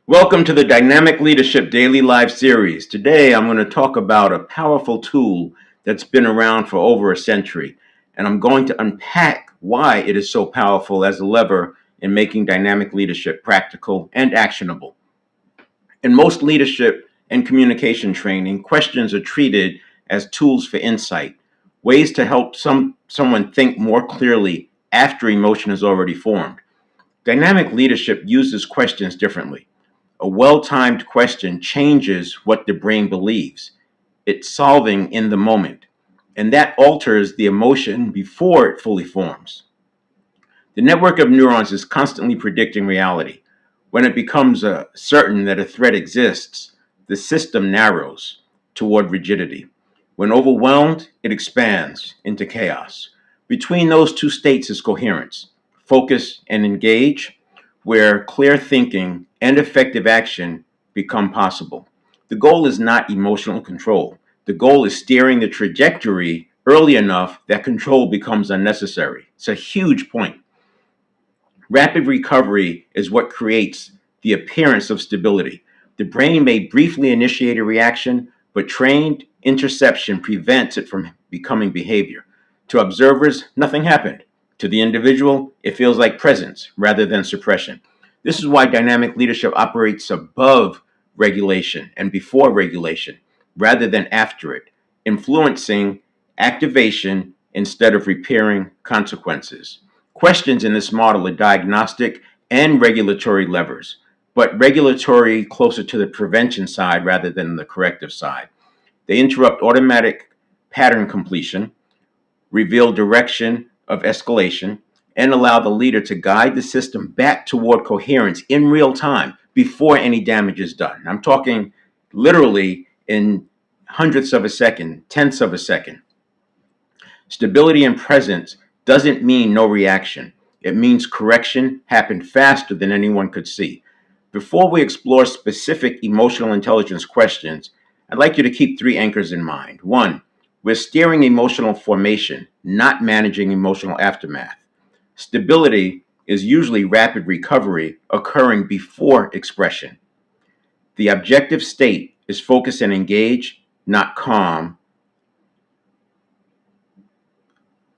Welcome to the Dynamic Leadership Daily Live series. Today I'm going to talk about a powerful tool that's been around for over a century, and I'm going to unpack why it is so powerful as a lever in making dynamic leadership practical and actionable. In most leadership and communication training, questions are treated as tools for insight, ways to help someone think more clearly after emotion is already formed. Dynamic leadership uses questions differently. A well-timed question changes what the brain believes. It's solving in the moment, and that alters the emotion before it fully forms. The network of neurons is constantly predicting reality. When it becomes certain that a threat exists, the system narrows toward rigidity. When overwhelmed, it expands into chaos. Between those two states is coherence, focus, and engage, where clear thinking and effective action become possible. The goal is not emotional control. The goal is steering the trajectory early enough that control becomes unnecessary. It's a huge point. Rapid recovery is what creates the appearance of stability. The brain may briefly initiate a reaction, but trained interception prevents it from becoming behavior. To observers, nothing happened. To the individual, it feels like presence rather than suppression. This is why dynamic leadership operates above regulation and before regulation rather than after it, influencing activation instead of repairing consequences. Questions in this model are diagnostic and regulatory levers, but regulatory closer to the prevention side rather than the corrective side. They interrupt automatic pattern completion, reveal direction of escalation, and allow the leader to guide the system back toward coherence in real time before any damage is done. I'm talking literally in hundredths of a second, tenths of a second. Stability and presence doesn't mean no reaction. It means correction happened faster than anyone could see. Before we explore specific emotional intelligence questions, I'd like you to keep three anchors in mind. One, we're steering emotional formation, not managing emotional aftermath. Stability is usually rapid recovery occurring before expression. The objective state is focus and engage, not calm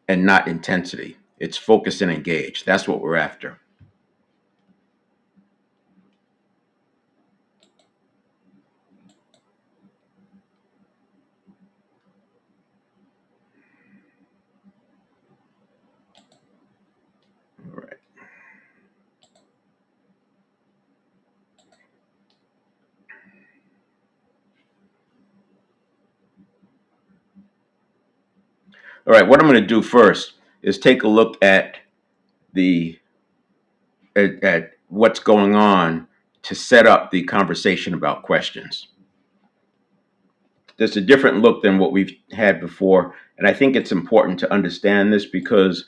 and not intensity. It's focus and engage. That's what we're after. All right. All right. What I'm going to do first is take a look at the at what's going on to set up the conversation about questions. There's a different look than what we've had before, and I think it's important to understand this because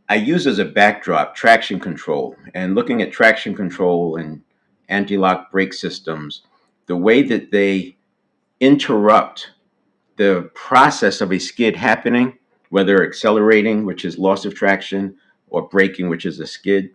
I use as a backdrop traction control, and looking at traction control and anti-lock brake systems, the way that they interrupt the process of a skid happening, whether accelerating, which is loss of traction, or braking, which is a skid,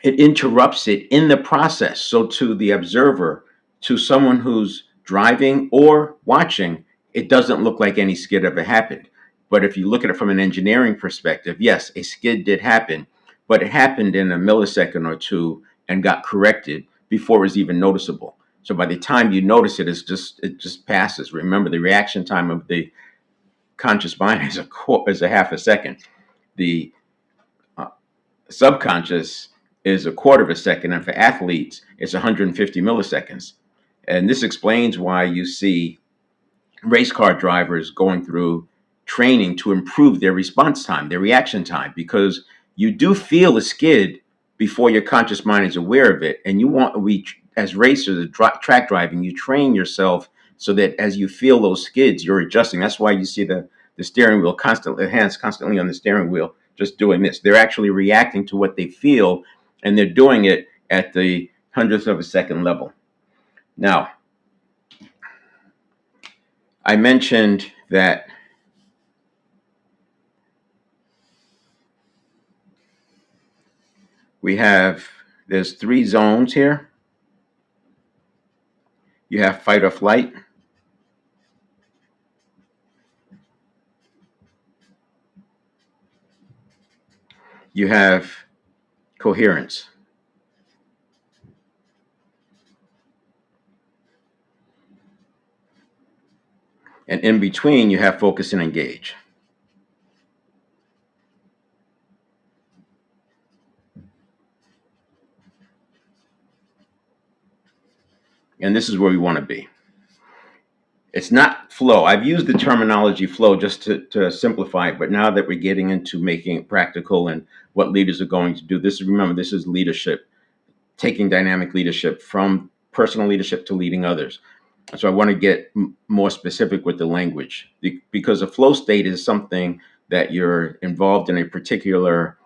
it interrupts it in the process. So to the observer, to someone who's driving or watching, it doesn't look like any skid ever happened. But if you look at it from an engineering perspective, yes, a skid did happen, but it happened in a millisecond or two and got corrected before it was even noticeable. So by the time you notice it, it just passes. Remember, the reaction time of the conscious mind is a half a second. The uh, subconscious is a quarter of a second, and for athletes, it's 150 milliseconds. And this explains why you see race car drivers going through training to improve their response time, their reaction time, because you do feel a skid before your conscious mind is aware of it. And as racers, track driving, you train yourself so that as you feel those skids, you're adjusting. That's why you see the steering wheel constantly, the hands constantly on the steering wheel, just doing this. They're actually reacting to what they feel, and they're doing it at the hundredth of a second level. Now, I mentioned that we have There's 3 zones here. You have fight or flight. You have coherence. And in between, you have focus and engage. And this is where we want to be. It's not flow. I've used the terminology flow just to simplify it, but now that we're getting into making it practical and what leaders are going to do, remember, this is leadership, taking dynamic leadership from personal leadership to leading others. So I want to get more specific with the language, because a flow state is something that you're involved in a particular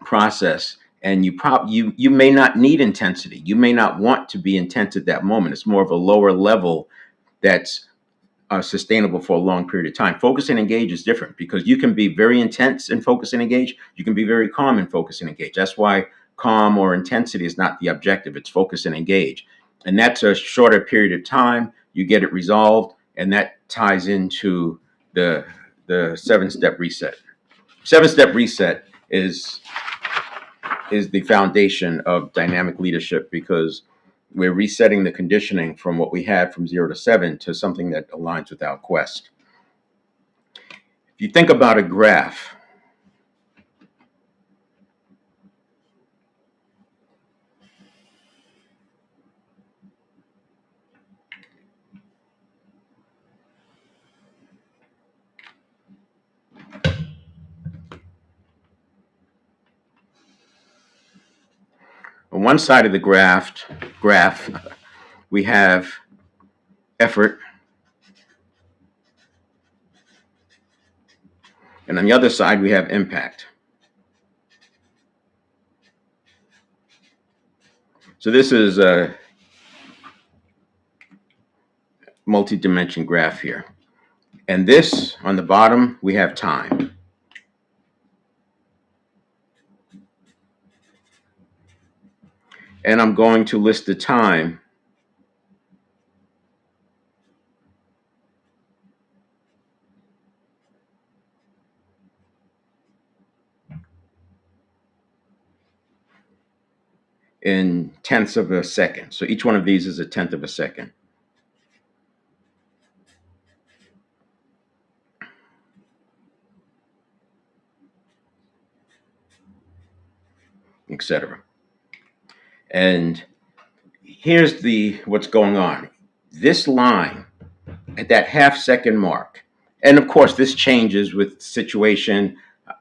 process, and you may not need intensity. You may not want to be intense at that moment. It's more of a lower level that's sustainable for a long period of time. Focus and engage is different, because you can be very intense and focus and engage. You can be very calm and focus and engage. That's why calm or intensity is not the objective. It's focus and engage. And that's a shorter period of time. You get it resolved, and that ties into the 7-step reset. 7-step reset is the foundation of dynamic leadership, because we're resetting the conditioning from what we had from 0 to 7 to something that aligns with our quest. If you think about a graph, on one side of the graph, we have effort, and on the other side, we have impact. So this is a multi-dimension graph here. And this, on the bottom, we have time. And I'm going to list the time in tenths of a second. So each one of these is a tenth of a second. Etc. And here's what's going on. This line at that half-second mark, and of course this changes with situation.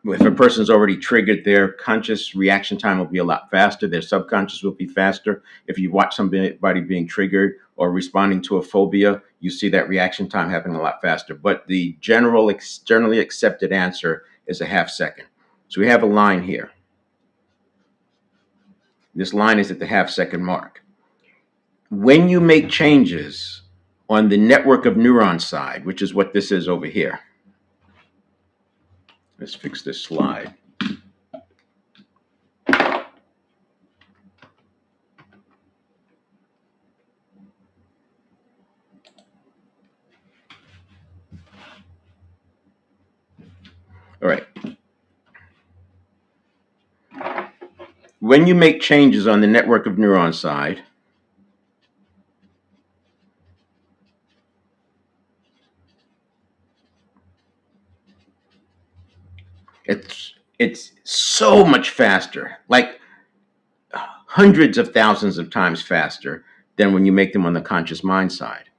If a person's already triggered, their conscious reaction time will be a lot faster. Their subconscious will be faster. If you watch somebody being triggered or responding to a phobia, you see that reaction time happening a lot faster. But the general externally accepted answer is a half-second. So we have a line here. This line is at the half-second mark. When you make changes on the network of neurons side, which is what this is over here. Let's fix this slide. All right. When you make changes on the network of neurons side, it's so much faster, like hundreds of thousands of times faster than when you make them on the conscious mind side.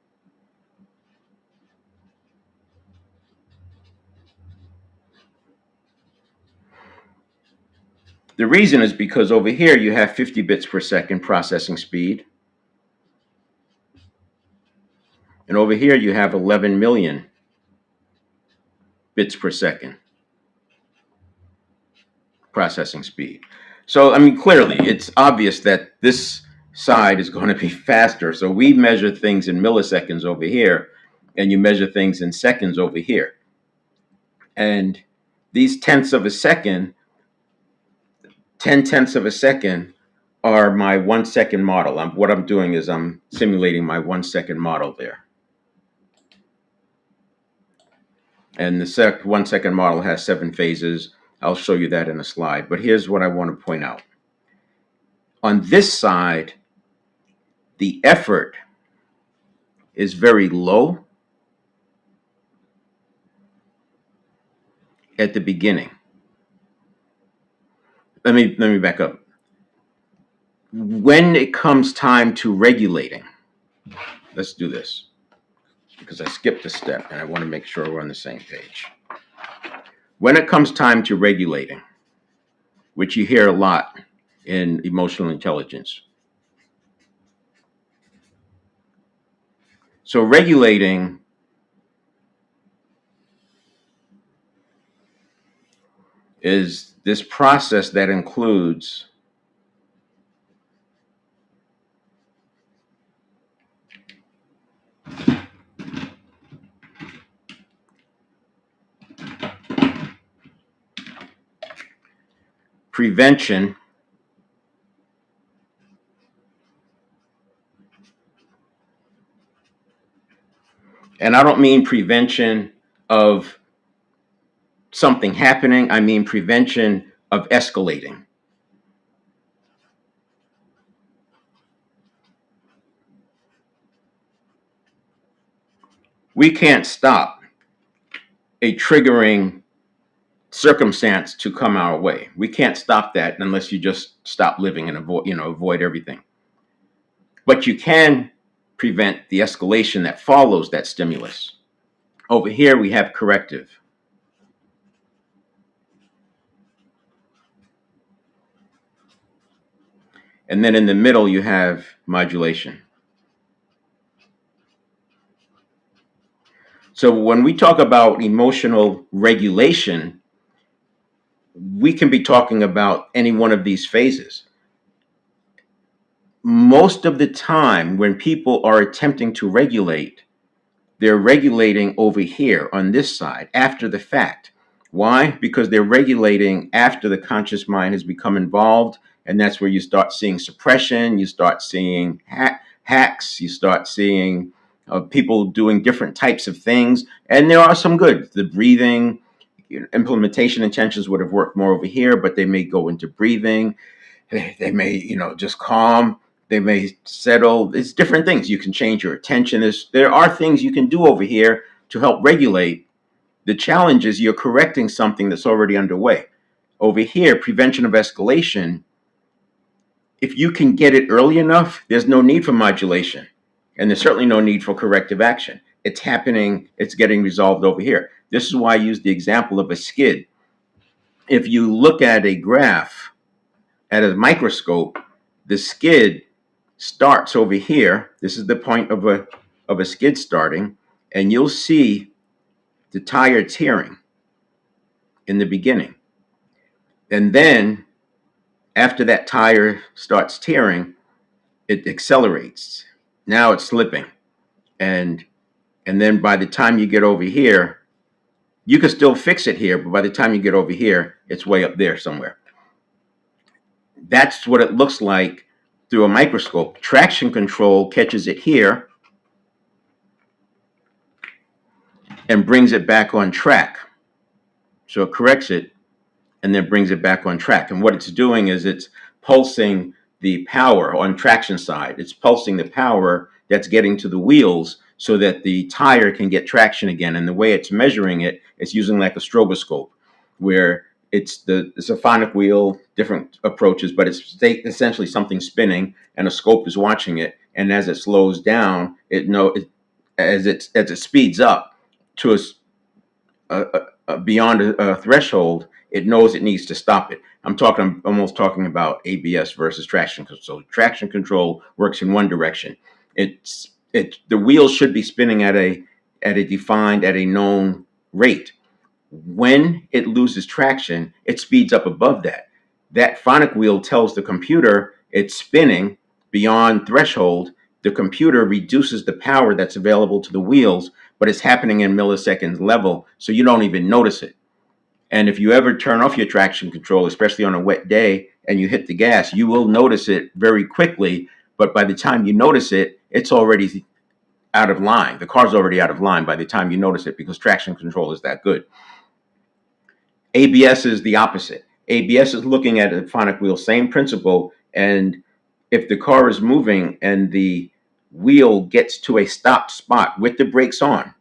The reason is because over here you have 50 bits per second processing speed. And over here you have 11 million bits per second processing speed. So, I mean, clearly it's obvious that this side is going to be faster. So we measure things in milliseconds over here, and you measure things in seconds over here. And these tenths of a second, 10 tenths of a second, are my 1 second model. What I'm doing is I'm simulating my 1 second model there. And the 1 second model has 7 phases. I'll show you that in a slide. But here's what I want to point out. On this side, the effort is very low at the beginning. Let me back up. When it comes time to regulating, let's do this because I skipped a step and I want to make sure we're on the same page. When it comes time to regulating, which you hear a lot in emotional intelligence. So regulating is this process that includes prevention and I don't mean prevention of something happening, I mean prevention of escalating. We can't stop a triggering circumstance to come our way. We can't stop that unless you just stop living and avoid everything. But you can prevent the escalation that follows that stimulus. Over here we have corrective. And then in the middle you have modulation. So when we talk about emotional regulation, we can be talking about any one of these phases. Most of the time when people are attempting to regulate, they're regulating over here on this side after the fact. Why? Because they're regulating after the conscious mind has become involved, and that's where you start seeing suppression, you start seeing hacks, you start seeing people doing different types of things, and there are some good. The breathing, implementation intentions would have worked more over here, but they may go into breathing. They may, just calm. They may settle. It's different things. You can change your attention. There are things you can do over here to help regulate. The challenge is you're correcting something that's already underway. Over here, prevention of escalation, if you can get it early enough, there's no need for modulation. And there's certainly no need for corrective action. It's happening. It's getting resolved over here. This is why I use the example of a skid. If you look at a graph at a microscope, the skid starts over here. This is the point of a skid starting, and you'll see the tire tearing in the beginning. And then after that tire starts tearing, it accelerates. Now it's slipping. And then by the time you get over here, you can still fix it here, but by the time you get over here, it's way up there somewhere. That's what it looks like through a microscope. Traction control catches it here and brings it back on track. So it corrects it and then brings it back on track. And what it's doing is it's pulsing the power on traction side. It's pulsing the power that's getting to the wheels so that the tire can get traction again. And the way it's measuring it, it's using like a stroboscope, where it's a phonic wheel, different approaches, but it's essentially something spinning and a scope is watching it. And as it slows down, as it speeds up to beyond a threshold, it knows it needs to stop it. I'm almost talking about ABS versus traction control. Traction control works in one direction. The wheels should be spinning at a known rate. When it loses traction, it speeds up above that. That phonic wheel tells the computer it's spinning beyond threshold. The computer reduces the power that's available to the wheels, but it's happening in milliseconds level, so you don't even notice it. And if you ever turn off your traction control, especially on a wet day, and you hit the gas, you will notice it very quickly. But by the time you notice it, it's already out of line. The car's already out of line by the time you notice it, because traction control is that good. ABS is the opposite. ABS is looking at a phonic wheel, same principle. And if the car is moving and the wheel gets to a stop spot with the brakes on,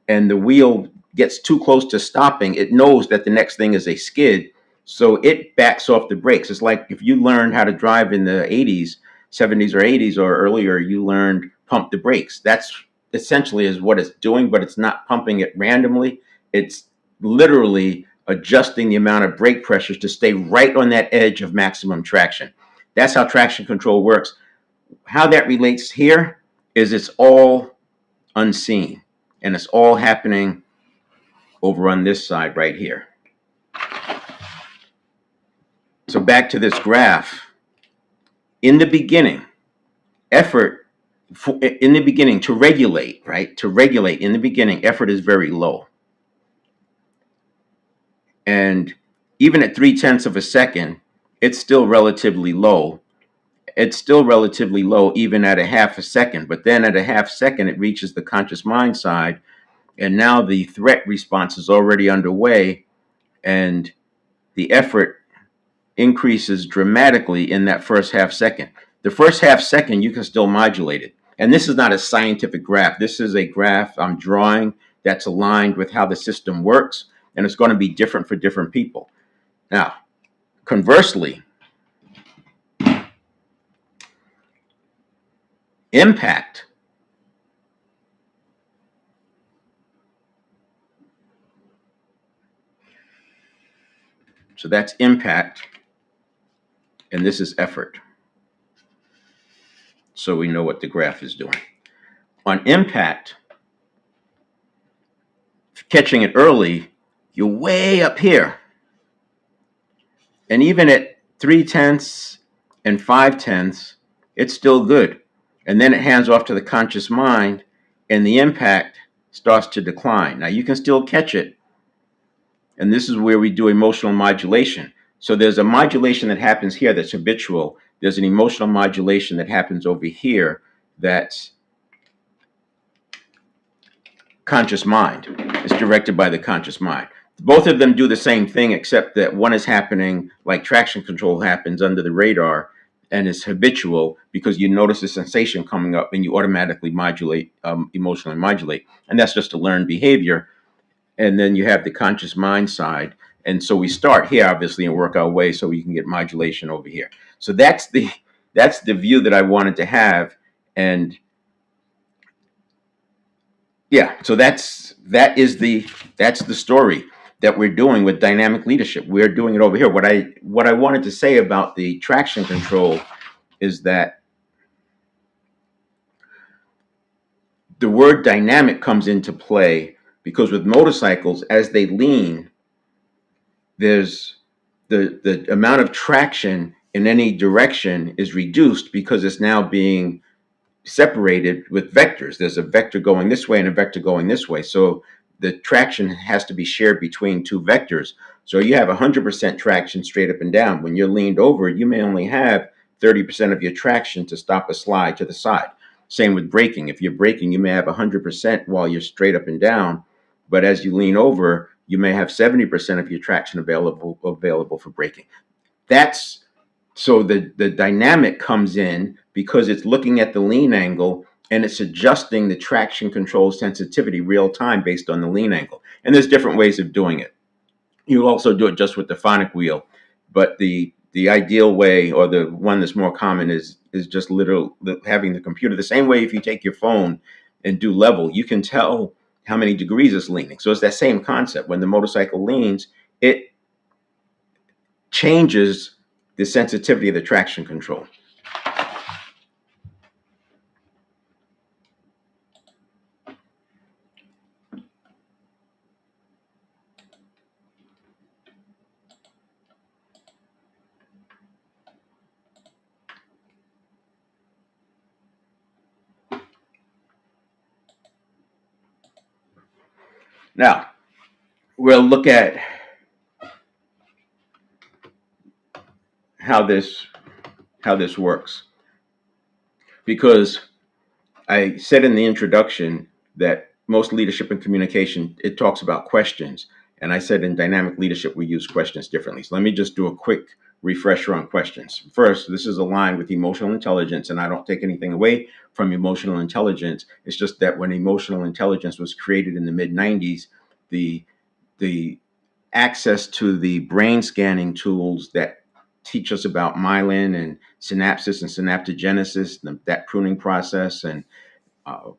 and the wheel gets too close to stopping, it knows that the next thing is a skid. So it backs off the brakes. It's like if you learned how to drive in the 80s, 70s or 80s or earlier, you learned pump the brakes. That's essentially is what it's doing, but it's not pumping it randomly. It's literally adjusting the amount of brake pressures to stay right on that edge of maximum traction. That's how traction control works. How that relates here is it's all unseen, and it's all happening over on this side right here. So back to this graph. In the beginning, effort in the beginning to regulate, right? To regulate in the beginning, effort is very low. And even at 0.3 of a second, it's still relatively low. It's still relatively low even at a half a second. But then at a half second, it reaches the conscious mind side. And now the threat response is already underway. And the effort increases dramatically in that first half second. The first half second, you can still modulate it. And this is not a scientific graph. This is a graph I'm drawing that's aligned with how the system works, and it's going to be different for different people. Now, conversely, impact. So that's impact, and this is effort. So we know what the graph is doing. On impact, catching it early, you're way up here. And even at 0.3 and 0.5, it's still good. And then it hands off to the conscious mind, and the impact starts to decline. Now, you can still catch it. And this is where we do emotional modulation. So there's a modulation that happens here that's habitual. There's an emotional modulation that happens over here that's conscious mind. It's directed by the conscious mind. Both of them do the same thing, except that one is happening like traction control happens under the radar, and it's habitual because you notice a sensation coming up and you automatically modulate, emotionally modulate. And that's just a learned behavior. And then you have the conscious mind side. And so we start here, obviously, and work our way so we can get modulation over here. So that's the view that I wanted to have. And yeah, so that's the story that we're doing with dynamic leadership. We're doing it over here. What I wanted to say about the traction control is that the word dynamic comes into play because with motorcycles, as they lean, there's the amount of traction in any direction is reduced because it's now being separated with vectors. There's a vector going this way and a vector going this way. So the traction has to be shared between two vectors. So you have 100% traction straight up and down. When you're leaned over, you may only have 30% of your traction to stop a slide to the side. Same with braking. If you're braking, you may have 100% while you're straight up and down. But as you lean over, you may have 70% of your traction available for braking. That's so the dynamic comes in because it's looking at the lean angle and it's adjusting the traction control sensitivity real time based on the lean angle. And there's different ways of doing it. You also do it just with the phonic wheel, but the ideal way, or the one that's more common, is just literally having the computer. The same way if you take your phone and do level, you can tell how many degrees it's leaning. So it's that same concept. When the motorcycle leans, it changes the sensitivity of the traction control. Now, we'll look at how this works, because I said in the introduction that most leadership and communication, it talks about questions. And I said in dynamic leadership, we use questions differently. So let me just do a quick refresher on questions. First, this is aligned with emotional intelligence, and I don't take anything away from emotional intelligence. It's just that when emotional intelligence was created in the mid 90s, the the access to the brain scanning tools that teach us about myelin and synapses and synaptogenesis, that pruning process, and uh,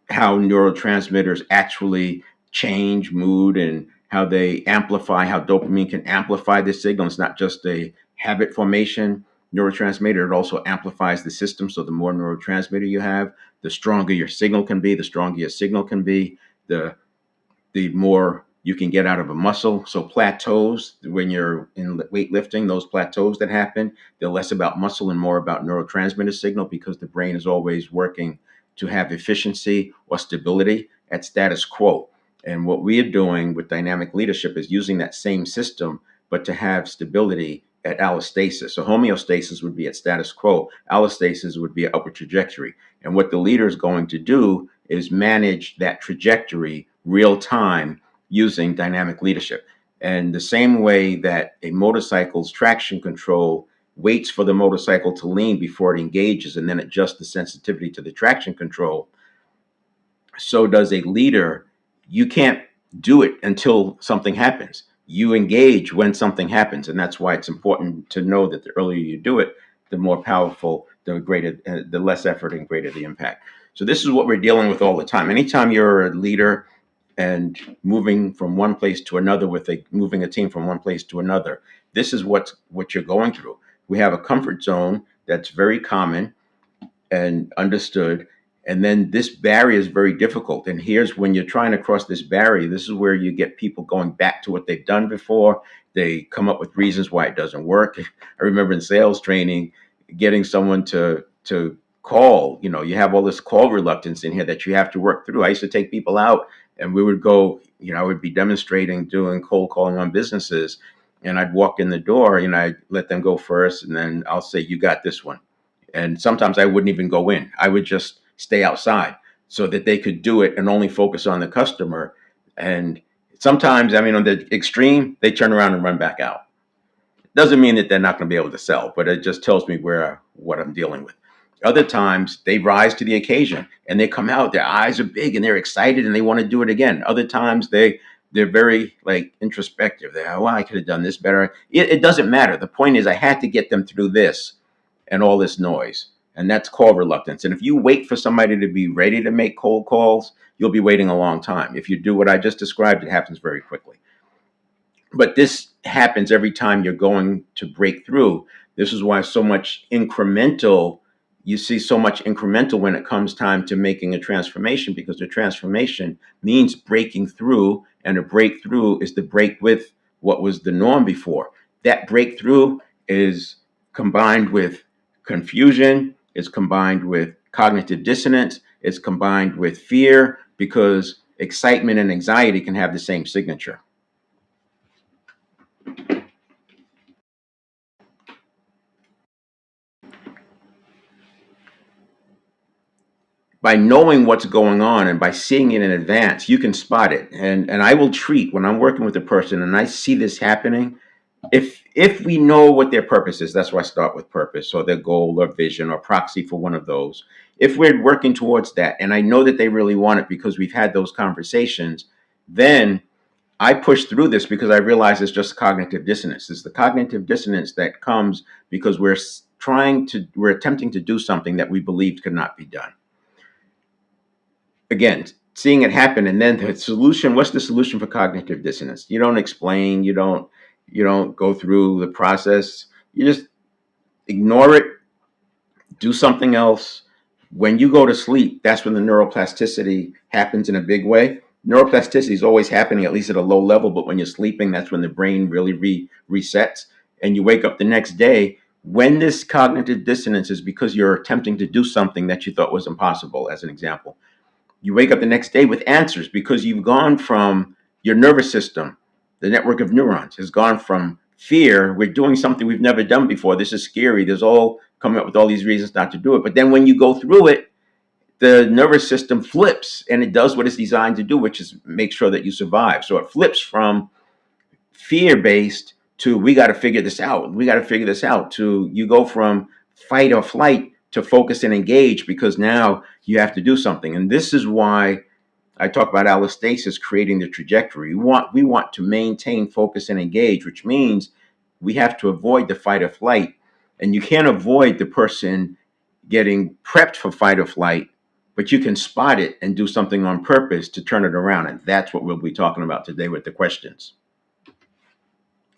how neurotransmitters actually change mood and how they amplify, how dopamine can amplify the signal. It's not just a habit formation neurotransmitter, it also amplifies the system. So the more neurotransmitter you have, the stronger your signal can be, the more you can get out of a muscle. So plateaus, when you're in weightlifting, those plateaus that happen, they're less about muscle and more about neurotransmitter signal, because the brain is always working to have efficiency or stability at status quo. And what we are doing with dynamic leadership is using that same system, but to have stability at allostasis. So homeostasis would be at status quo. Allostasis would be an upward trajectory. And what the leader is going to do is manage that trajectory real time using dynamic leadership. And the same way that a motorcycle's traction control waits for the motorcycle to lean before it engages and then adjusts the sensitivity to the traction control, so does a leader. You can't do it until something happens. You engage when something happens. And that's why it's important to know that the earlier you do it, the more powerful, the greater, the less effort and greater the impact. So this is what we're dealing with all the time. Anytime you're a leader and moving from one place to another, moving a team from one place to another, this is what you're going through. We have a comfort zone that's very common and understood. And then this barrier is very difficult. And here's when you're trying to cross this barrier, this is where you get people going back to what they've done before. They come up with reasons why it doesn't work. I remember in sales training, getting someone to call, you have all this call reluctance in here that you have to work through. I used to take people out and we would go, I would be demonstrating, doing cold calling on businesses. And I'd walk in the door, I'd let them go first. And then I'll say, you got this one. And sometimes I wouldn't even go in. I would just stay outside so that they could do it and only focus on the customer. And sometimes, on the extreme, they turn around and run back out. Doesn't mean that they're not going to be able to sell, but it just tells me what I'm dealing with. Other times they rise to the occasion and they come out, their eyes are big and they're excited and they want to do it again. Other times they're very introspective. They're, well, I could have done this better. It doesn't matter. The point is I had to get them through this and all this noise. And that's call reluctance. And if you wait for somebody to be ready to make cold calls, you'll be waiting a long time. If you do what I just described, it happens very quickly. But this happens every time you're going to break through. This is why you see so much incremental when it comes time to making a transformation, because the transformation means breaking through, and a breakthrough is to break with what was the norm before. That breakthrough is combined with confusion, it's combined with cognitive dissonance, it's combined with fear, because excitement and anxiety can have the same signature. By knowing what's going on and by seeing it in advance, you can spot it. And I will treat, when I'm working with a person and I see this happening, if we know what their purpose is, that's why I start with purpose, or their goal or vision or proxy for one of those. If we're working towards that and I know that they really want it because we've had those conversations, then I push through this because I realize it's just cognitive dissonance. It's the cognitive dissonance that comes because we're attempting to do something that we believed could not be done. Again, seeing it happen, and then the solution. What's the solution for cognitive dissonance? You don't explain. You don't go through the process. You just ignore it. Do something else. When you go to sleep, that's when the neuroplasticity happens in a big way. Neuroplasticity is always happening, at least at a low level, but when you're sleeping, that's when the brain really resets, and you wake up the next day. When this cognitive dissonance is because you're attempting to do something that you thought was impossible, as an example. You wake up the next day with answers because you've gone from your nervous system, the network of neurons has gone from fear, we're doing something we've never done before. This is scary. There's all coming up with all these reasons not to do it. But then when you go through it, the nervous system flips and it does what it's designed to do, which is make sure that you survive. So it flips from fear based to we got to figure this out. We got to figure this out to you go from fight or flight to focus and engage because now you have to do something. And this is why I talk about allostasis creating the trajectory. We want to maintain focus and engage, which means we have to avoid the fight or flight. And you can't avoid the person getting prepped for fight or flight, but you can spot it and do something on purpose to turn it around. And that's what we'll be talking about today with the questions.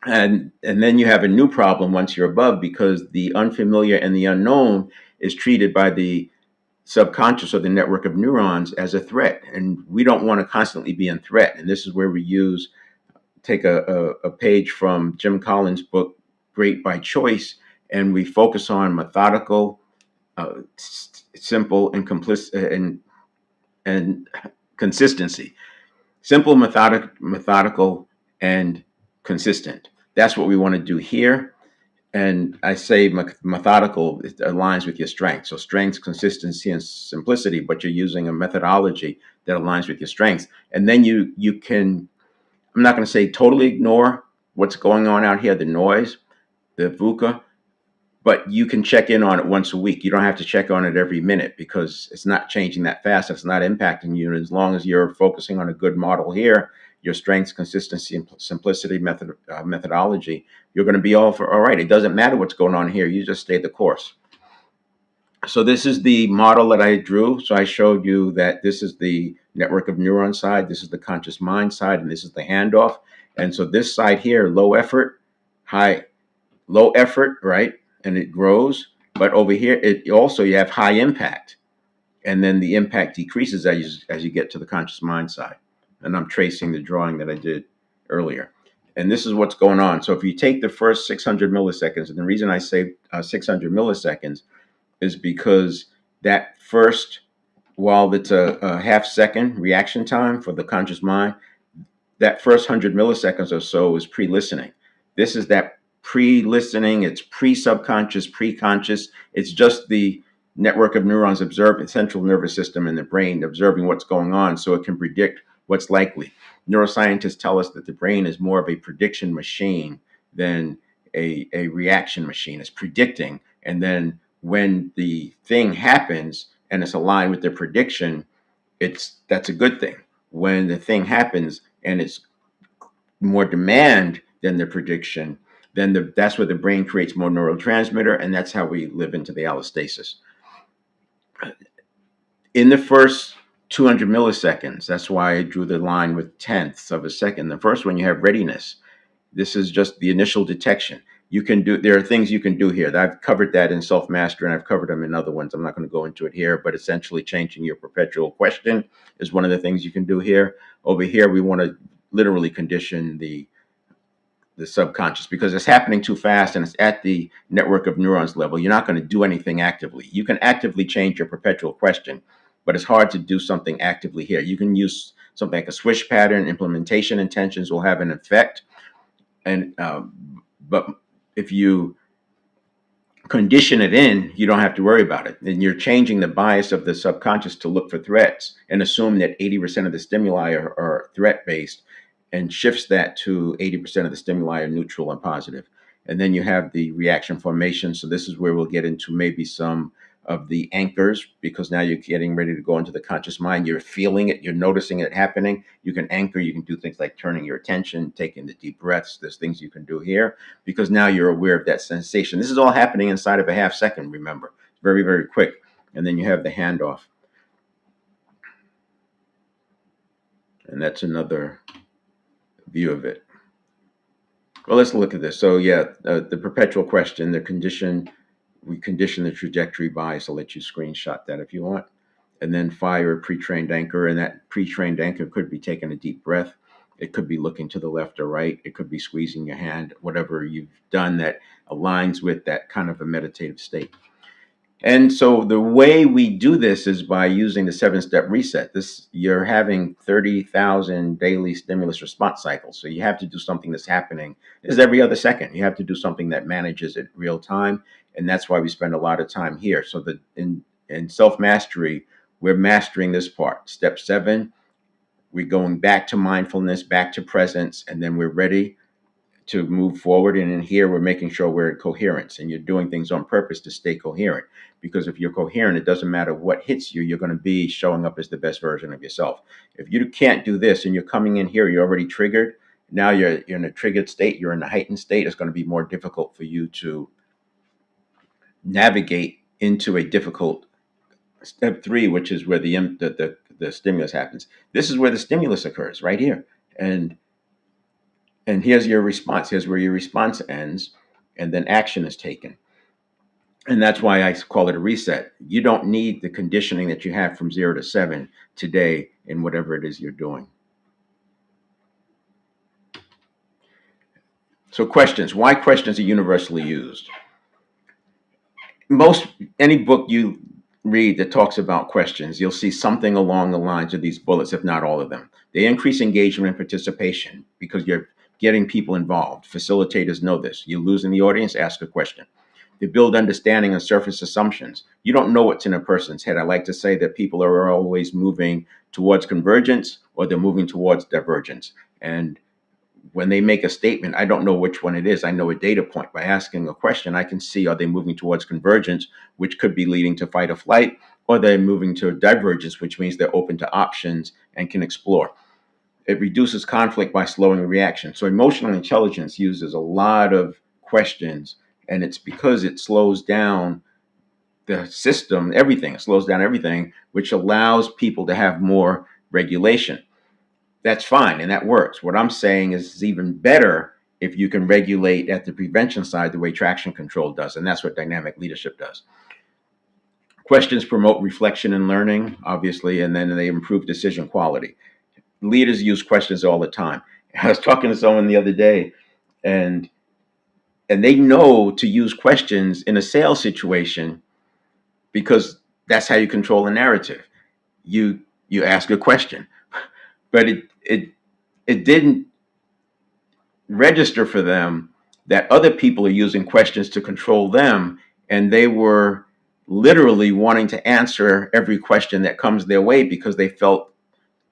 And then you have a new problem once you're above because the unfamiliar and the unknown is treated by the subconscious or the network of neurons as a threat, and we don't want to constantly be in threat. And this is where we take a page from Jim Collins' book Great by Choice, and we focus on methodical, simple, and consistency. Simple, methodical, and consistent. That's what we want to do here. And I say methodical, it aligns with your strengths. So strengths, consistency, and simplicity, but you're using a methodology that aligns with your strengths. And then you can, I'm not going to say totally ignore what's going on out here, the noise, the VUCA, but you can check in on it once a week. You don't have to check on it every minute because it's not changing that fast. It's not impacting you. And as long as you're focusing on a good model here, your strengths, consistency, and simplicity methodology, you're going to be all right. It doesn't matter what's going on here. You just stay the course. So this is the model that I drew. So I showed you that this is the network of neuron side. This is the conscious mind side, and this is the handoff. And so this side here, low effort, low effort, right? And it grows. But over here, it also you have high impact, and then the impact decreases as you get to the conscious mind side. And I'm tracing the drawing that I did earlier. And this is what's going on. So if you take the first 600 milliseconds, and the reason I say 600 milliseconds is because that first, while it's a half second reaction time for the conscious mind, that first 100 milliseconds or so is pre-listening. This is that pre-listening. It's pre-subconscious, pre-conscious. It's just the network of neurons observing central nervous system in the brain, observing what's going on so it can predict what's likely. Neuroscientists tell us that the brain is more of a prediction machine than a reaction machine. It's predicting, and then when the thing happens and it's aligned with the prediction, that's a good thing. When the thing happens and it's more demand than the prediction, then that's where the brain creates more neurotransmitter, and that's how we live into the allostasis. In the first 200 milliseconds, that's why I drew the line with tenths of a second. The first one, you have readiness. This is just the initial detection. There are things you can do here. I've covered that in self-mastery, and I've covered them in other ones. I'm not going to go into it here, but essentially changing your perpetual question is one of the things you can do here. Over here, we want to literally condition the subconscious because it's happening too fast and it's at the network of neurons level. You're not going to do anything actively. You can actively change your perpetual question, but it's hard to do something actively here. You can use something like a swish pattern. Implementation intentions will have an effect, and but if you condition it in, you don't have to worry about it. And you're changing the bias of the subconscious to look for threats and assume that 80% of the stimuli are threat based, and shifts that to 80% of the stimuli are neutral and positive. And then you have the reaction formation. So this is where we'll get into maybe some of the anchors, because now you're getting ready to go into the conscious mind. You're feeling it, you're noticing it happening. You can anchor, you can do things like turning your attention, taking the deep breaths. There's things you can do here because now you're aware of that sensation. This is all happening inside of a half second, remember. Very, very quick. And then you have the handoff. And that's another view of it. Well, let's look at this. So yeah, the perpetual question, we condition the trajectory bias. I'll let you screenshot that if you want. And then fire a pre-trained anchor. And that pre-trained anchor could be taking a deep breath. It could be looking to the left or right. It could be squeezing your hand, whatever you've done that aligns with that kind of a meditative state. And so the way we do this is by using the 7-step reset. This you're having 30,000 daily stimulus response cycles. So you have to do something that's happening is every other second. You have to do something that manages it real time, and that's why we spend a lot of time here. So that in self mastery, we're mastering this part. Step 7, we're going back to mindfulness, back to presence, and then we're ready to move forward. And in here, we're making sure we're in coherence, and you're doing things on purpose to stay coherent. Because if you're coherent, it doesn't matter what hits you, you're going to be showing up as the best version of yourself. If you can't do this and you're coming in here, you're already triggered. Now you're in a triggered state, you're in a heightened state. It's going to be more difficult for you to navigate into a difficult step 3, which is where the stimulus happens. This is where the stimulus occurs, right here. And here's your response. Here's where your response ends, and then action is taken. And that's why I call it a reset. You don't need the conditioning that you have from 0 to 7 today in whatever it is you're doing. So questions. Why questions are universally used? Most any book you read that talks about questions, you'll see something along the lines of these bullets, if not all of them. They increase engagement and participation because you're getting people involved. Facilitators know this. You lose in the audience, ask a question. They build understanding and surface assumptions. You don't know what's in a person's head. I like to say that people are always moving towards convergence or they're moving towards divergence. And when they make a statement, I don't know which one it is. I know a data point. By asking a question, I can see, are they moving towards convergence, which could be leading to fight or flight, or they're moving to divergence, which means they're open to options and can explore. It reduces conflict by slowing reaction. So emotional intelligence uses a lot of questions, and it's because it slows down the system, everything. It slows down everything, which allows people to have more regulation. That's fine and that works. What I'm saying is it's even better if you can regulate at the prevention side the way traction control does, and that's what dynamic leadership does. Questions promote reflection and learning, obviously, and then they improve decision quality. Leaders use questions all the time. I was talking to someone the other day, and they know to use questions in a sales situation because that's how you control the narrative. You ask a question, but it didn't register for them that other people are using questions to control them, and they were literally wanting to answer every question that comes their way because they felt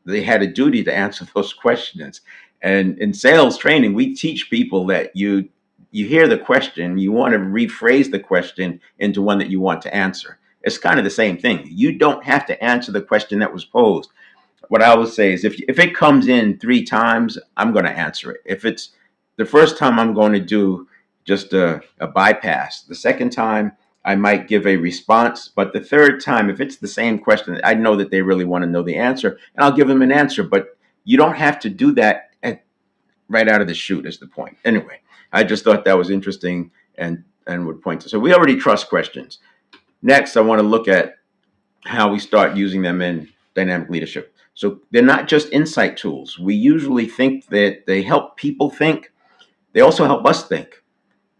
they had a duty to answer those questions. And in sales training, we teach people that you hear the question, you want to rephrase the question into one that you want to answer. It's kind of the same thing. You don't have to answer the question that was posed. What I would say is if it comes in 3 times, I'm going to answer it. If it's the first time, I'm going to do just a bypass. The second time, I might give a response. But the third time, if it's the same question, I know that they really want to know the answer, and I'll give them an answer. But you don't have to do that right out of the chute is the point. Anyway, I just thought that was interesting and would point to. So we already trust questions. Next, I want to look at how we start using them in dynamic leadership. So they're not just insight tools. We usually think that they help people think. They also help us think,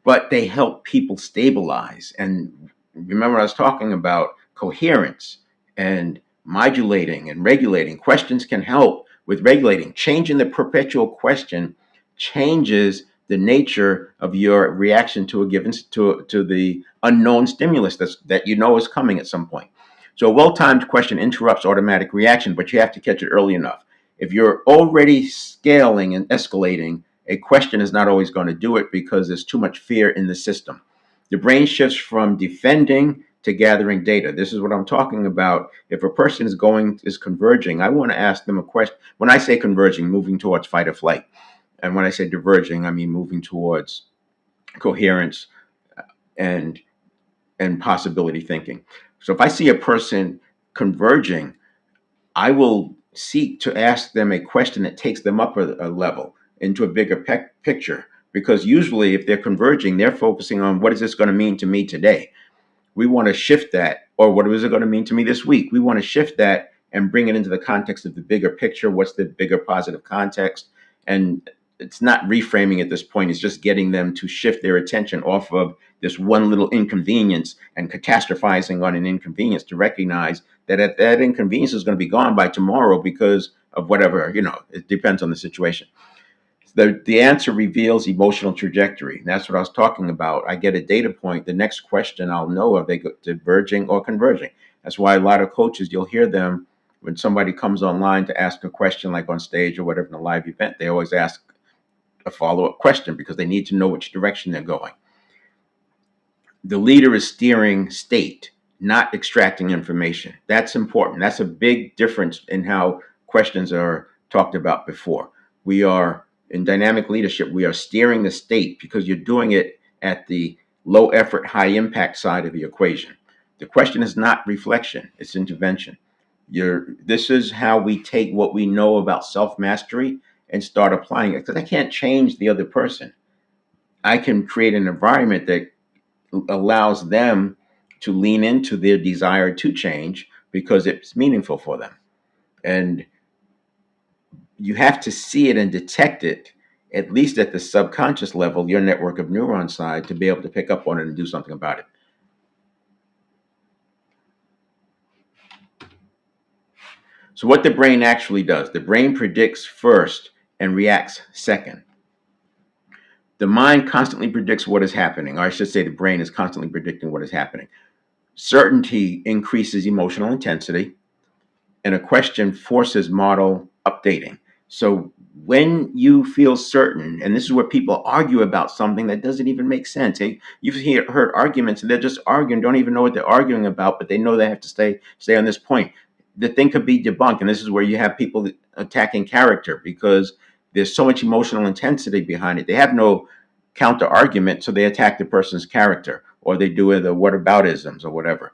but they help people stabilize. And remember, I was talking about coherence and modulating and regulating. Questions can help with regulating. Changing the perpetual question changes the nature of your reaction to a given to the unknown stimulus that you know is coming at some point. So a well-timed question interrupts automatic reaction, but you have to catch it early enough. If you're already scaling and escalating, a question is not always going to do it because there's too much fear in the system. The brain shifts from defending to gathering data. This is what I'm talking about. If a person is converging, I want to ask them a question. When I say converging, moving towards fight or flight. And when I say diverging, I mean moving towards coherence and possibility thinking. So if I see a person converging, I will seek to ask them a question that takes them up a level into a bigger picture. Because usually, if they're converging, they're focusing on what is this going to mean to me today? We want to shift that, or what is it going to mean to me this week? We want to shift that and bring it into the context of the bigger picture. What's the bigger positive context? And it's not reframing at this point. It's just getting them to shift their attention off of this one little inconvenience and catastrophizing on an inconvenience to recognize that that inconvenience is going to be gone by tomorrow because of whatever, it depends on the situation. The answer reveals emotional trajectory. That's what I was talking about. I get a data point. The next question I'll know are they diverging or converging. That's why a lot of coaches, you'll hear them when somebody comes online to ask a question, like on stage or whatever in a live event, they always ask a follow-up question because they need to know which direction they're going. The leader is steering state, not extracting information. That's important. That's a big difference in how questions are talked about before. We are in dynamic leadership, we are steering the state because you're doing it at the low effort, high impact side of the equation. The question is not reflection, it's intervention. This is how we take what we know about self mastery and start applying it, because I can't change the other person. I can create an environment that allows them to lean into their desire to change because it's meaningful for them. And you have to see it and detect it, at least at the subconscious level, your network of neurons side, to be able to pick up on it and do something about it. So, what the brain actually does, the brain predicts first and reacts second. The mind constantly predicts what is happening, or I should say, the brain is constantly predicting what is happening. Certainty increases emotional intensity, and a question forces model updating. So when you feel certain, and this is where people argue about something that doesn't even make sense. You've heard arguments, and they're just arguing, don't even know what they're arguing about, but they know they have to stay on this point. The thing could be debunked, and this is where you have people attacking character because there's so much emotional intensity behind it. They have no counter argument, so they attack the person's character, or they do the whataboutisms or whatever.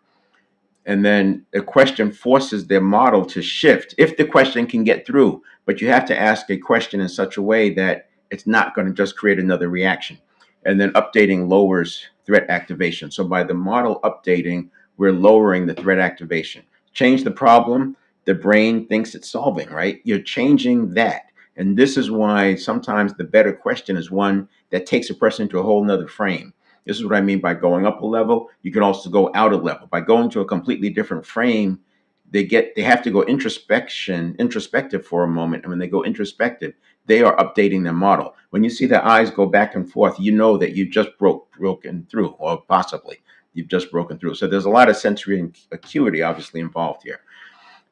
And then a question forces their model to shift if the question can get through. But you have to ask a question in such a way that it's not going to just create another reaction. And then updating lowers threat activation. So by the model updating, we're lowering the threat activation. Change the problem, the brain thinks it's solving, right? You're changing that. And this is why sometimes the better question is one that takes a person to a whole nother frame. This is what I mean by going up a level. You can also go out a level. By going to a completely different frame, they have to go introspective for a moment. And when they go introspective, they are updating their model. When you see their eyes go back and forth, you know that you just broken through, or possibly you've just broken through. So there's a lot of sensory acuity obviously involved here.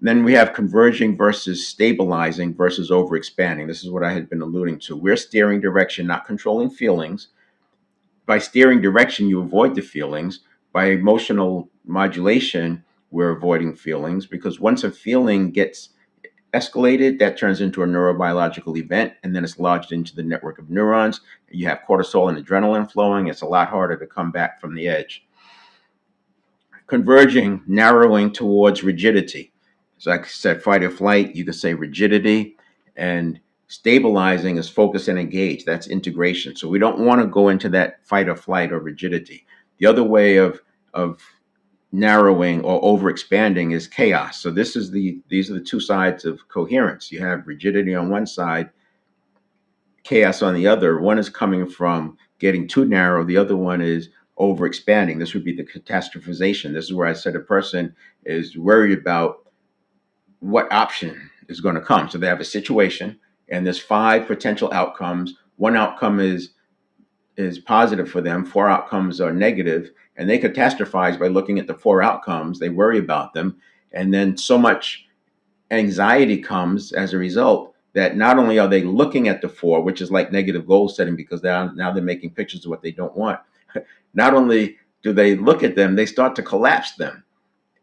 Then we have converging versus stabilizing versus overexpanding. This is what I had been alluding to. We're steering direction, not controlling feelings. By steering direction, you avoid the feelings. By emotional modulation, we're avoiding feelings because once a feeling gets escalated, that turns into a neurobiological event, and then it's lodged into the network of neurons. You have cortisol and adrenaline flowing. It's a lot harder to come back from the edge. Converging, narrowing towards rigidity. So like I said, fight or flight, you could say rigidity. And stabilizing is focus and engage. That's integration. So we don't want to go into that fight or flight or rigidity. The other way of narrowing or overexpanding is chaos. So these are the two sides of coherence. You have rigidity on one side, chaos on the other. One is coming from getting too narrow. The other one is overexpanding. This would be the catastrophization. This is where I said a person is worried about what option is going to come. So they have a situation and there's 5 potential outcomes. One outcome is positive for them. 4 outcomes are negative, and they catastrophize by looking at the 4 outcomes. They worry about them. And then so much anxiety comes as a result that not only are they looking at the 4, which is like negative goal setting because now they're making pictures of what they don't want. Not only do they look at them, they start to collapse them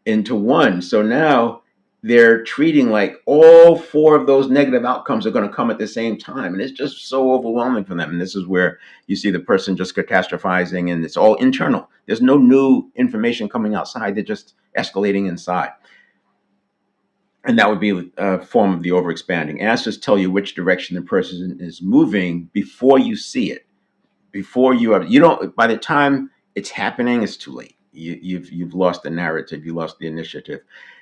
into one. So now they're treating like all 4 of those negative outcomes are going to come at the same time. And it's just so overwhelming for them. And this is where you see the person just catastrophizing, and it's all internal. There's no new information coming outside. They're just escalating inside. And that would be a form of the overexpanding. Answers tell you which direction the person is moving before you see it. By the time it's happening, it's too late. You've lost the narrative. You lost the initiative.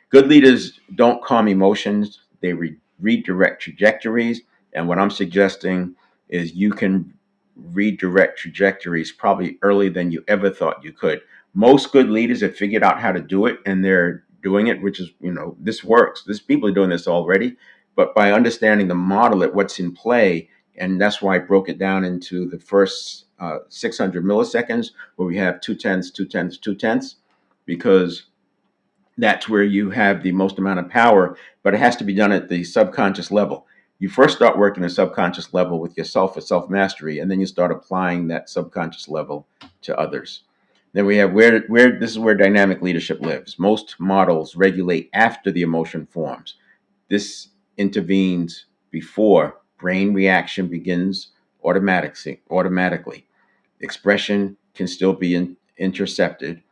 Good leaders don't calm emotions. They redirect trajectories. And what I'm suggesting is you can redirect trajectories probably earlier than you ever thought you could. Most good leaders have figured out how to do it, and they're doing it, which is, this works. This people are doing this already, but by understanding the model at what's in play, and that's why I broke it down into the first 600 milliseconds, where we have two tenths, two tenths, two tenths, because that's where you have the most amount of power, but it has to be done at the subconscious level. You first start working the subconscious level with yourself for self mastery, and then you start applying that subconscious level to others. Then we have where this is where dynamic leadership lives. Most models regulate after the emotion forms. This intervenes before brain reaction begins automatically. Expression can still be intercepted.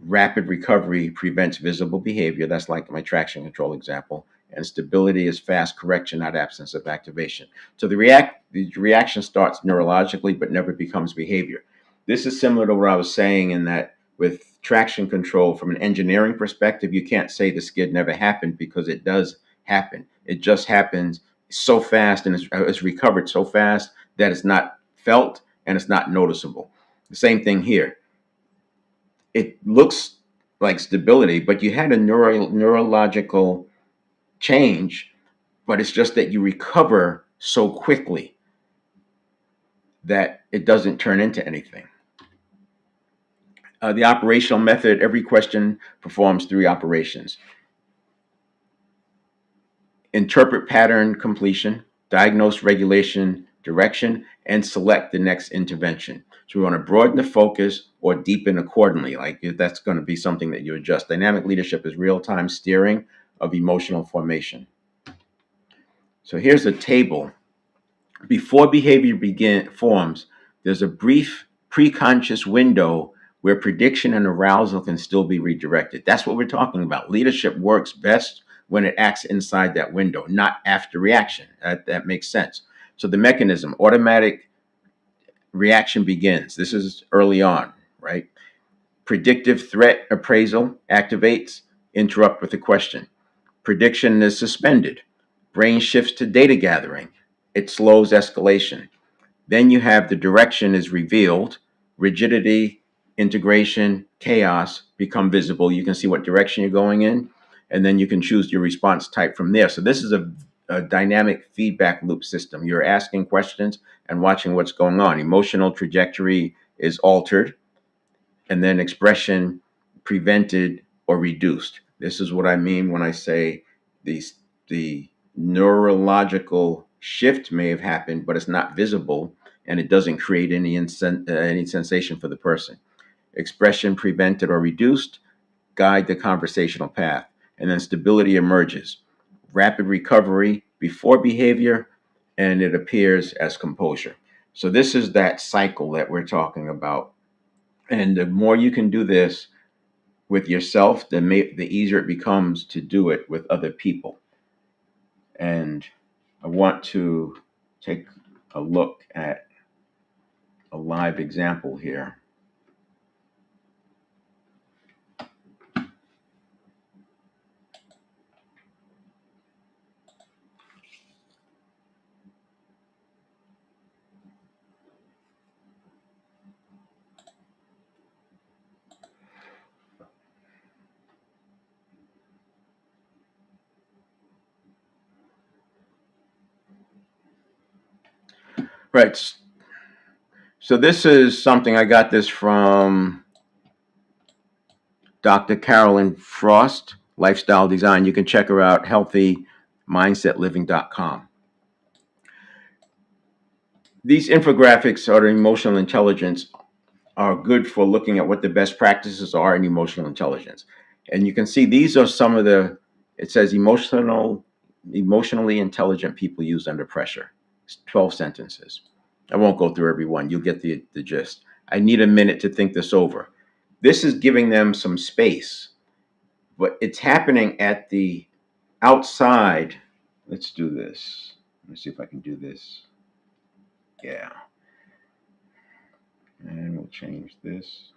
Rapid recovery prevents visible behavior. That's like my traction control example. And stability is fast correction, not absence of activation. So the reaction starts neurologically, but never becomes behavior. This is similar to what I was saying in that with traction control, from an engineering perspective, you can't say the skid never happened, because it does happen. It just happens so fast, and it's recovered so fast that it's not felt and it's not noticeable. The same thing here. It looks like stability, but you had a neurological change, but it's just that you recover so quickly that it doesn't turn into anything. The operational method, every question performs three operations: interpret pattern completion, diagnose regulation direction, and select the next intervention. So we want to broaden the focus or deepen accordingly. Like, that's going to be something that you adjust. Dynamic leadership is real-time steering of emotional formation. So here's a table. Before behavior forms, there's a brief preconscious window where prediction and arousal can still be redirected. That's what we're talking about. Leadership works best when it acts inside that window, not after reaction. That makes sense. So the mechanism, automatic reaction begins. This is early on, right? Predictive threat appraisal activates, interrupt with a question. Prediction is suspended. Brain shifts to data gathering. It slows escalation. Then you have the direction is revealed. Rigidity, integration, chaos become visible. You can see what direction you're going in, and then you can choose your response type from there. So this is a dynamic feedback loop system. You're asking questions and watching what's going on. Emotional trajectory is altered, and then expression prevented or reduced. This is what I mean when I say the neurological shift may have happened, but it's not visible, and it doesn't create any sensation for the person. Expression prevented or reduced, guide the conversational path, and then stability emerges. Rapid recovery before behavior, and it appears as composure. So this is that cycle that we're talking about. And the more you can do this with yourself, the easier it becomes to do it with other people. And I want to take a look at a live example here. Right. So this is something I got this from Dr. Carolyn Frost, Lifestyle Design. You can check her out, healthymindsetliving.com. These infographics are emotional intelligence are good for looking at what the best practices are in emotional intelligence. And you can see these are some of it says emotionally intelligent people use under pressure. It's 12 sentences. I won't go through every one. You'll get the gist. I need a minute to think this over. This is giving them some space, but it's happening at the outside. Let's do this. Let me see if I can do this. Yeah. And we'll change this.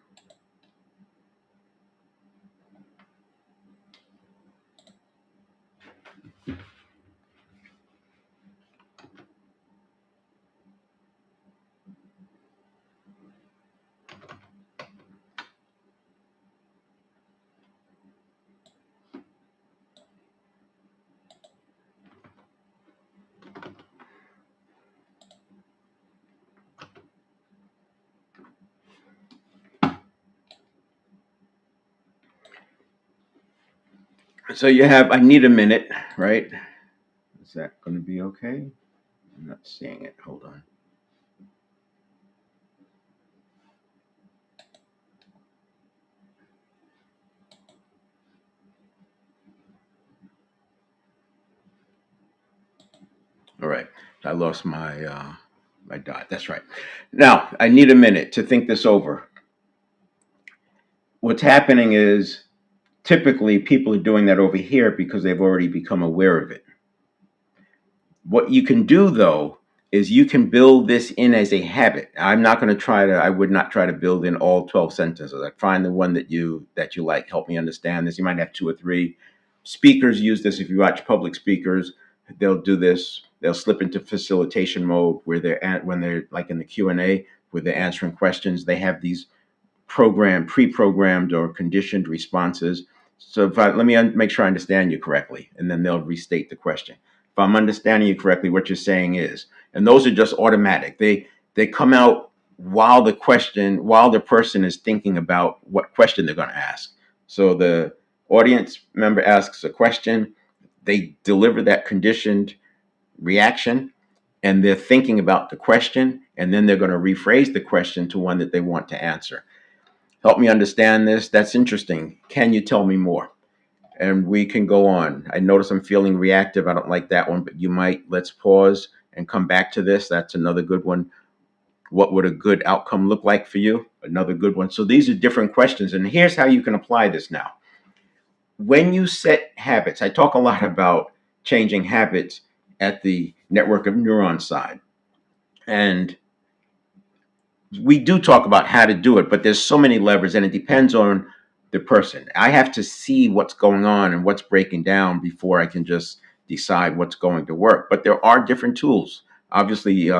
So you have, I need a minute, right? Is that going to be okay? I'm not seeing it. Hold on. All right. I lost my dot. That's right. Now, I need a minute to think this over. What's happening is typically people are doing that over here because they've already become aware of it. What you can do though is you can build this in as a habit. I would not try to build in all 12 sentences. I find the one that you like. Help me understand this. You might have two or three. Speakers use this. If you watch public speakers, they'll do this. They'll slip into facilitation mode where when they're like in the Q&A where they're answering questions. They have these pre-programmed or conditioned responses. So let me make sure I understand you correctly, and then they'll restate the question. If I'm understanding you correctly, what you're saying is, and those are just automatic. They come out while the person is thinking about what question they're going to ask. So the audience member asks a question, they deliver that conditioned reaction, and they're thinking about the question, and then they're going to rephrase the question to one that they want to answer. Help me understand this. That's interesting. Can you tell me more? And we can go on. I notice I'm feeling reactive. I don't like that one, but let's pause and come back to this. That's another good one. What would a good outcome look like for you? Another good one. So these are different questions. And here's how you can apply this now. When you set habits, I talk a lot about changing habits at the network of neurons side. And we do talk about how to do it, but there's so many levers and it depends on the person. I have to see what's going on and what's breaking down before I can just decide what's going to work. But there are different tools, obviously,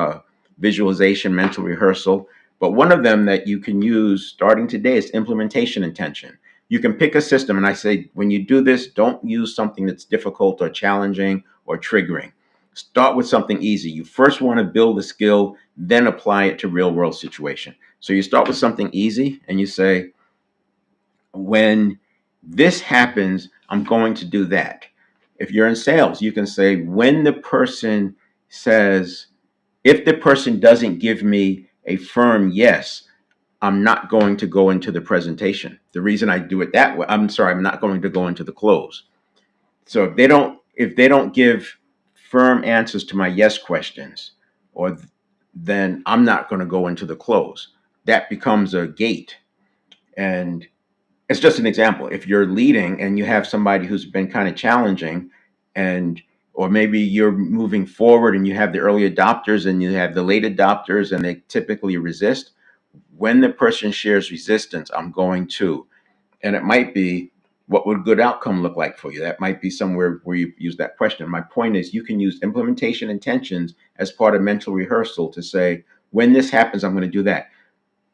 visualization, mental rehearsal. But one of them that you can use starting today is implementation intention. You can pick a system, and I say when you do this, don't use something that's difficult or challenging or triggering. Start with something easy. You first want to build a skill, then apply it to real world situation. So you start with something easy and you say, when this happens, I'm going to do that. If you're in sales, you can say, if the person doesn't give me a firm yes, I'm not going to go into the presentation. The reason I do it that way, I'm not going to go into the close. So if they don't give firm answers to my yes questions, or then I'm not going to go into the close. That becomes a gate. And it's just an example. If you're leading and you have somebody who's been kind of challenging, and or maybe you're moving forward and you have the early adopters and you have the late adopters and they typically resist, when the person shares resistance, I'm going to. And it might be, what would a good outcome look like for you? That might be somewhere where you use that question. My point is, you can use implementation intentions as part of mental rehearsal to say, when this happens, I'm going to do that.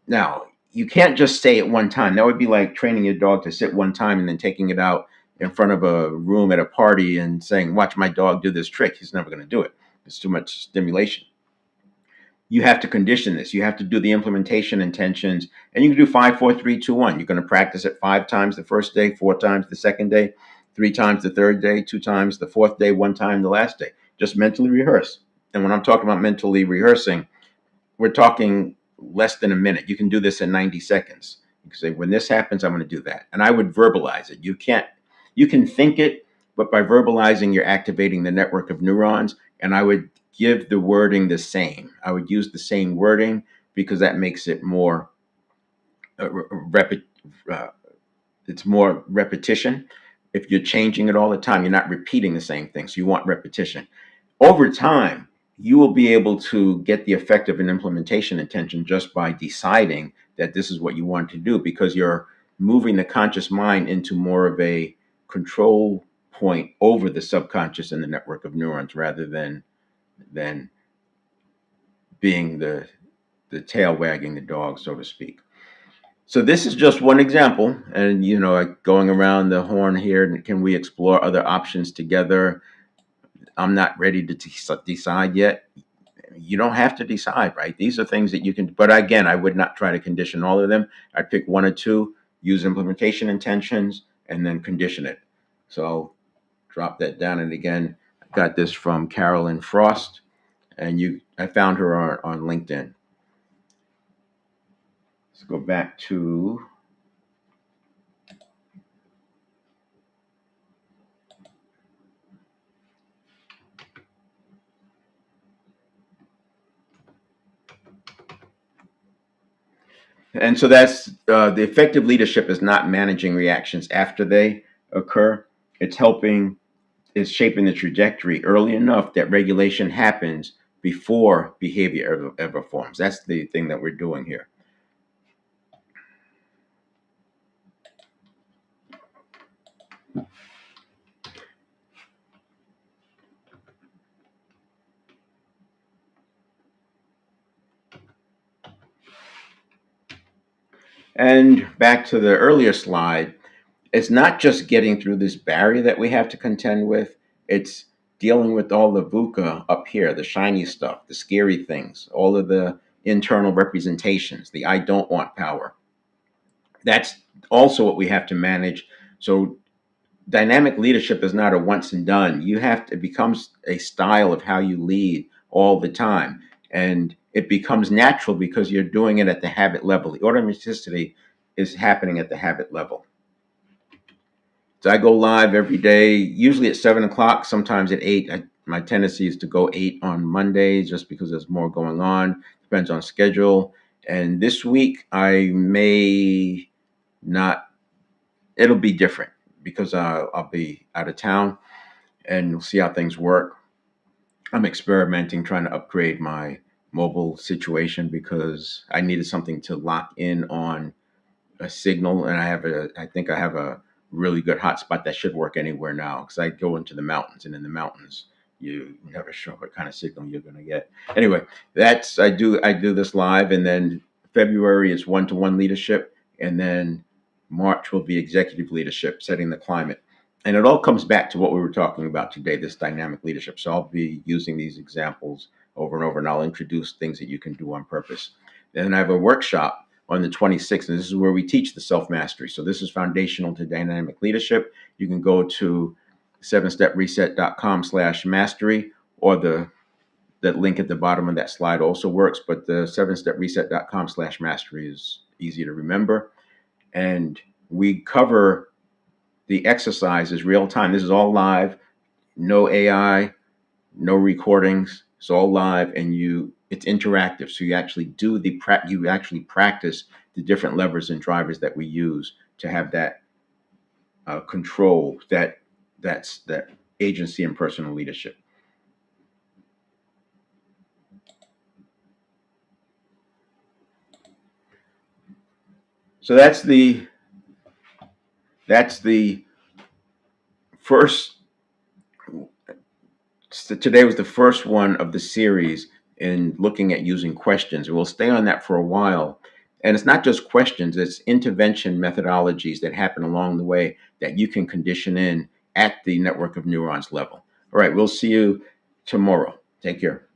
Now, you can't just say it one time. That would be like training your dog to sit one time and then taking it out in front of a room at a party and saying, watch my dog do this trick. He's never going to do it. It's too much stimulation. You have to condition this. You have to do the implementation intentions, and you can do 5, 4, 3, 2, 1. You're going to practice it 5 times the first day, 4 times the second day, 3 times the third day, 2 times the fourth day, 1 time the last day. Just mentally rehearse. And when I'm talking about mentally rehearsing, we're talking less than a minute. You can do this in 90 seconds. You can say, when this happens, I'm going to do that. And I would verbalize it. You can think it, but by verbalizing, you're activating the network of neurons. And I would give the wording the same. I would use the same wording because that makes it more uh, it's more repetition. If you're changing it all the time, you're not repeating the same thing. So you want repetition. Over time, you will be able to get the effect of an implementation intention just by deciding that this is what you want to do, because you're moving the conscious mind into more of a control point over the subconscious and the network of neurons, rather than being the tail wagging the dog, so to speak. So this is just one example, and like going around the horn here. Can we explore other options together? I'm not ready to decide yet. You don't have to decide, right? These are things that you can, but again, I would not try to condition all of them. I'd pick one or two, use implementation intentions, and then condition it. So I'll drop that down. And again, I got this from Carolyn Frost, and I found her on LinkedIn. Let's go back to and so that's the effective leadership is not managing reactions after they occur. It's it's shaping the trajectory early enough that regulation happens before behavior ever forms. That's the thing that we're doing here. And back to the earlier slide, it's not just getting through this barrier that we have to contend with, it's dealing with all the VUCA up here, the shiny stuff, the scary things, all of the internal representations, the I don't want power. That's also what we have to manage. So dynamic leadership is not a once and done. It becomes a style of how you lead all the time. And it becomes natural because you're doing it at the habit level. The automaticity is happening at the habit level. So I go live every day, usually at 7 o'clock, sometimes at 8. My tendency is to go 8 on Mondays just because there's more going on. Depends on schedule. And this week I may not, it'll be different because I'll be out of town, and we'll see how things work. I'm experimenting, trying to upgrade my mobile situation because I needed something to lock in on a signal, and I think I have a really good hotspot that should work anywhere now because I go into the mountains, and in the mountains you never sure what kind of signal you're going to get. Anyway, that's I do this live, and then February is one-to-one leadership, and then March will be executive leadership, setting the climate. And it all comes back to what we were talking about today, this dynamic leadership. So I'll be using these examples over and over, and I'll introduce things that you can do on purpose. Then I have a workshop on the 26th, and this is where we teach the self-mastery. So this is foundational to dynamic leadership. You can go to 7stepreset.com/mastery, or that link at the bottom of that slide also works, but the 7stepreset.com/mastery is easy to remember. And we cover the exercises real time. This is all live, no AI, no recordings. It's all live, and it's interactive. So you actually you actually practice the different levers and drivers that we use to have that control, that agency and personal leadership. So that's the first. So today was the first one of the series in looking at using questions. We'll stay on that for a while. And it's not just questions, it's intervention methodologies that happen along the way that you can condition in at the network of neurons level. All right, we'll see you tomorrow. Take care.